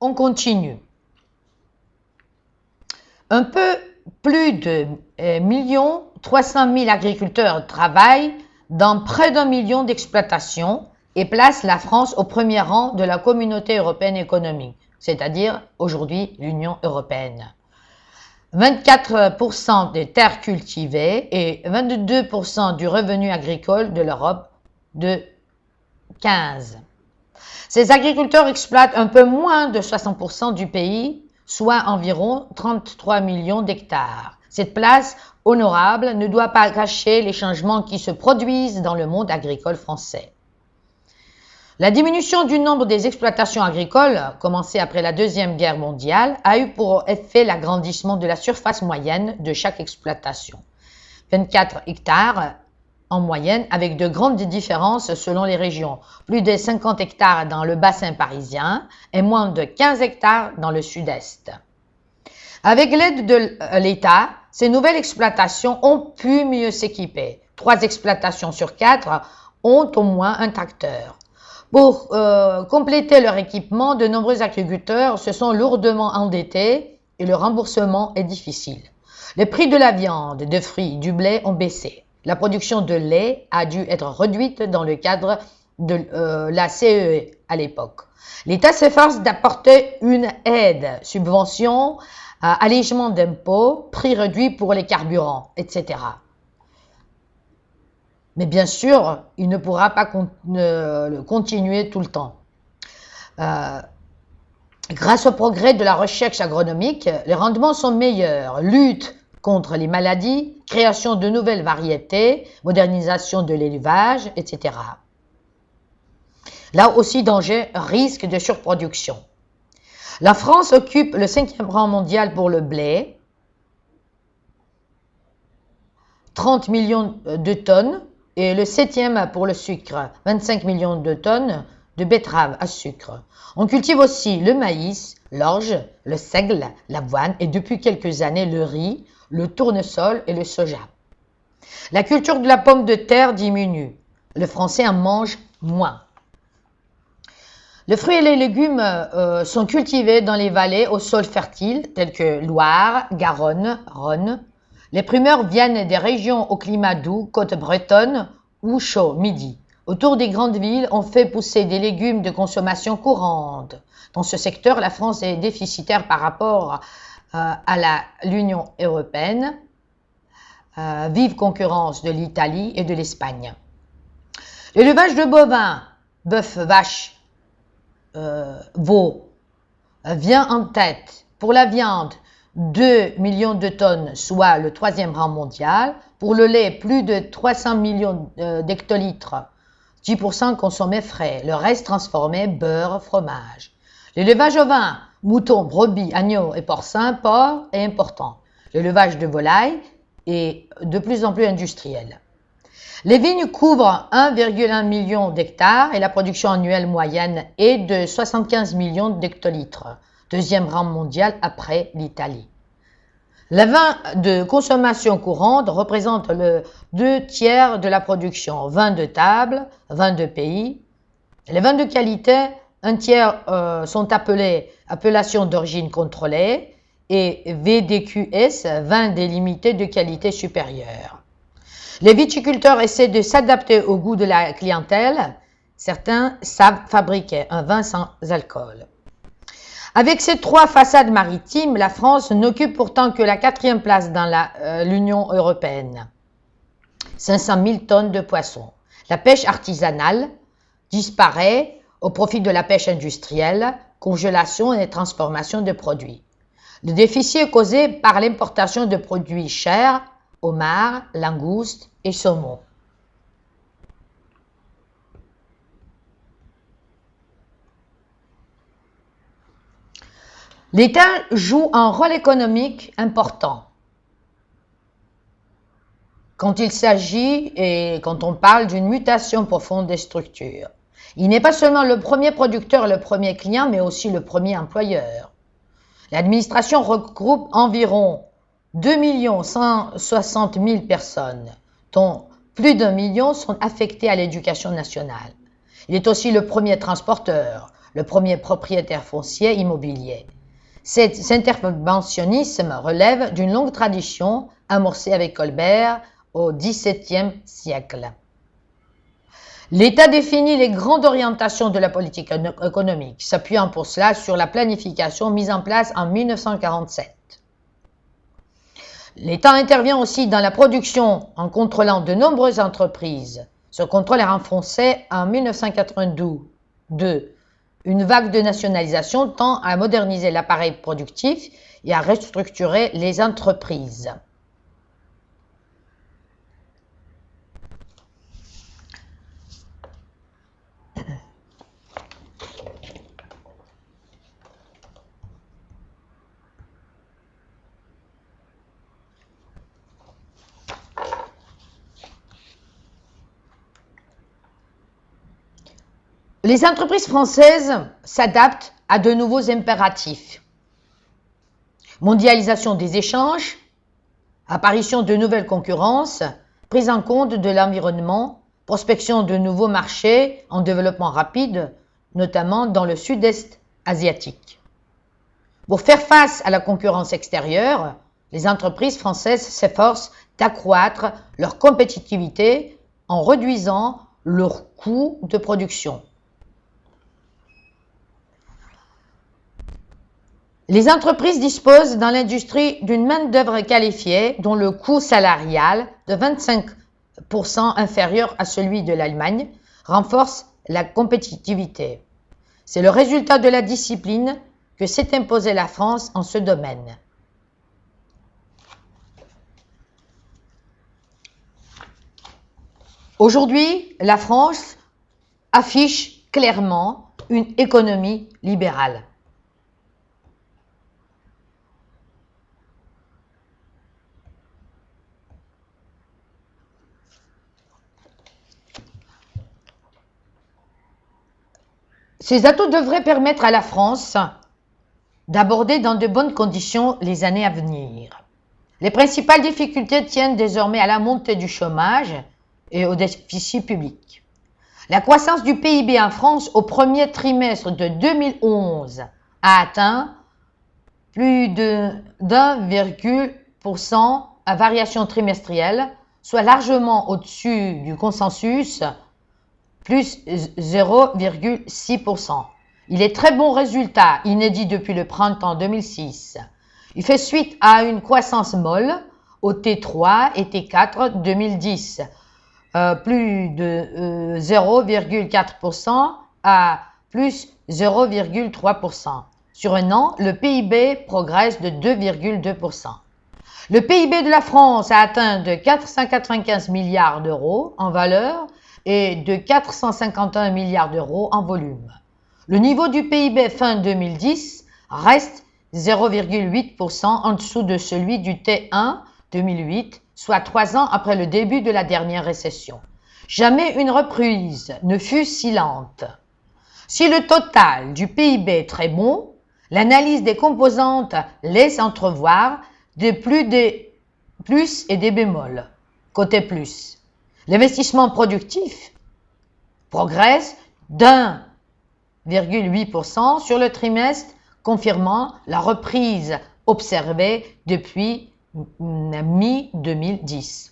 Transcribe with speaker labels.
Speaker 1: On continue. Un peu plus de 1 300 000 agriculteurs travaillent dans près d'1 million d'exploitations et placent la France au premier rang de la communauté européenne économique, c'est-à-dire aujourd'hui l'Union européenne. 24% des terres cultivées et 22% du revenu agricole de l'Europe de 15. Ces agriculteurs exploitent un peu moins de 60% du pays, soit environ 33 millions d'hectares. Cette place honorable ne doit pas cacher les changements qui se produisent dans le monde agricole français. La diminution du nombre des exploitations agricoles, commencée après la Deuxième Guerre mondiale, a eu pour effet l'agrandissement de la surface moyenne de chaque exploitation. 24 hectares en moyenne, avec de grandes différences selon les régions. Plus de 50 hectares dans le bassin parisien et moins de 15 hectares dans le sud-est. Avec l'aide de l'État, ces nouvelles exploitations ont pu mieux s'équiper. 3 exploitations sur 4 ont au moins un tracteur. Pour compléter leur équipement, de nombreux agriculteurs se sont lourdement endettés et le remboursement est difficile. Les prix de la viande, des fruits, du blé ont baissé. La production de lait a dû être réduite dans le cadre de la CEE à l'époque. L'État s'efforce d'apporter une aide, subvention, allègement d'impôts, prix réduits pour les carburants, etc. Mais bien sûr, il ne pourra pas continuer tout le temps. Grâce au progrès de la recherche agronomique, les rendements sont meilleurs. Lutte contre les maladies, création de nouvelles variétés, modernisation de l'élevage, etc. Là aussi, danger, risque de surproduction. La France occupe le 5e rang mondial pour le blé, 30 millions de tonnes, et le 7e pour le sucre, 25 millions de tonnes de betteraves à sucre. On cultive aussi le maïs, l'orge, le seigle, l'avoine et depuis quelques années le riz, le tournesol et le soja. La culture de la pomme de terre diminue. Le français en mange moins. Les fruits et les légumes sont cultivés dans les vallées au sol fertile telles que Loire, Garonne, Rhône. Les primeurs viennent des régions au climat doux, côte bretonne ou chaud, midi. Autour des grandes villes, on fait pousser des légumes de consommation courante. Dans ce secteur, la France est déficitaire par rapport à l'Union européenne, vive concurrence de l'Italie et de l'Espagne. L'élevage de bovins, bœuf, vache, veau, vient en tête. Pour la viande, 2 millions de tonnes, soit le 3e rang mondial. Pour le lait, plus de 300 millions d'hectolitres, 10% consommés frais. Le reste transformé, beurre, fromage. L'élevage ovin, moutons, brebis, agneaux et porcins, porc est important. L'élevage de volailles est de plus en plus industriel. Les vignes couvrent 1,1 million d'hectares et la production annuelle moyenne est de 75 millions d'hectolitres, 2e rang mondial après l'Italie. Le vin de consommation courante représente le 2/3 de la production. Vin de table, vin de pays. Les vins de qualité, 1/3 sont appelés appellations d'origine contrôlée et VDQS, vin délimité de qualité supérieure. Les viticulteurs essaient de s'adapter au goût de la clientèle. Certains savent fabriquer un vin sans alcool. Avec ses 3 façades maritimes, la France n'occupe pourtant que la 4e place dans l'Union européenne. 500 000 tonnes de poissons. La pêche artisanale disparaît au profit de la pêche industrielle, congélation et transformation de produits. Le déficit est causé par l'importation de produits chers, homards, langoustes et saumons. L'État joue un rôle économique important quand il s'agit et quand on parle d'une mutation profonde des structures. Il n'est pas seulement le premier producteur et le premier client, mais aussi le premier employeur. L'administration regroupe environ 2 160 000 personnes, dont plus d'1 million sont affectées à l'éducation nationale. Il est aussi le premier transporteur, le premier propriétaire foncier immobilier. Cet interventionnisme relève d'une longue tradition amorcée avec Colbert au XVIIe siècle. L'État définit les grandes orientations de la politique économique, s'appuyant pour cela sur la planification mise en place en 1947. L'État intervient aussi dans la production en contrôlant de nombreuses entreprises. Ce contrôle est renforcé en 1982. Une vague de nationalisation tend à moderniser l'appareil productif et à restructurer les entreprises. Les entreprises françaises s'adaptent à de nouveaux impératifs. Mondialisation des échanges, apparition de nouvelles concurrences, prise en compte de l'environnement, prospection de nouveaux marchés en développement rapide, notamment dans le sud-est asiatique. Pour faire face à la concurrence extérieure, les entreprises françaises s'efforcent d'accroître leur compétitivité en réduisant leurs coûts de production. Les entreprises disposent dans l'industrie d'une main-d'œuvre qualifiée dont le coût salarial de 25% inférieur à celui de l'Allemagne renforce la compétitivité. C'est le résultat de la discipline que s'est imposée la France en ce domaine. Aujourd'hui, la France affiche clairement une économie libérale. Ces atouts devraient permettre à la France d'aborder dans de bonnes conditions les années à venir. Les principales difficultés tiennent désormais à la montée du chômage et au déficit public. La croissance du PIB en France au premier trimestre de 2011 a atteint plus de 1,% à variation trimestrielle, soit largement au-dessus du consensus, plus 0,6%. Il est très bon résultat, inédit depuis le printemps 2006. Il fait suite à une croissance molle au T3 et T4 2010, plus de 0,4% à plus 0,3%. Sur un an, le PIB progresse de 2,2%. Le PIB de la France a atteint de 495 milliards d'euros en valeur et de 451 milliards d'euros en volume. Le niveau du PIB fin 2010 reste 0,8% en dessous de celui du T1 2008, soit 3 ans après le début de la dernière récession. Jamais une reprise ne fut si lente. Si le total du PIB est très bon, l'analyse des composantes laisse entrevoir des plus et des bémols. Côté plus, l'investissement productif progresse d'1,8% sur le trimestre, confirmant la reprise observée depuis mi-2010.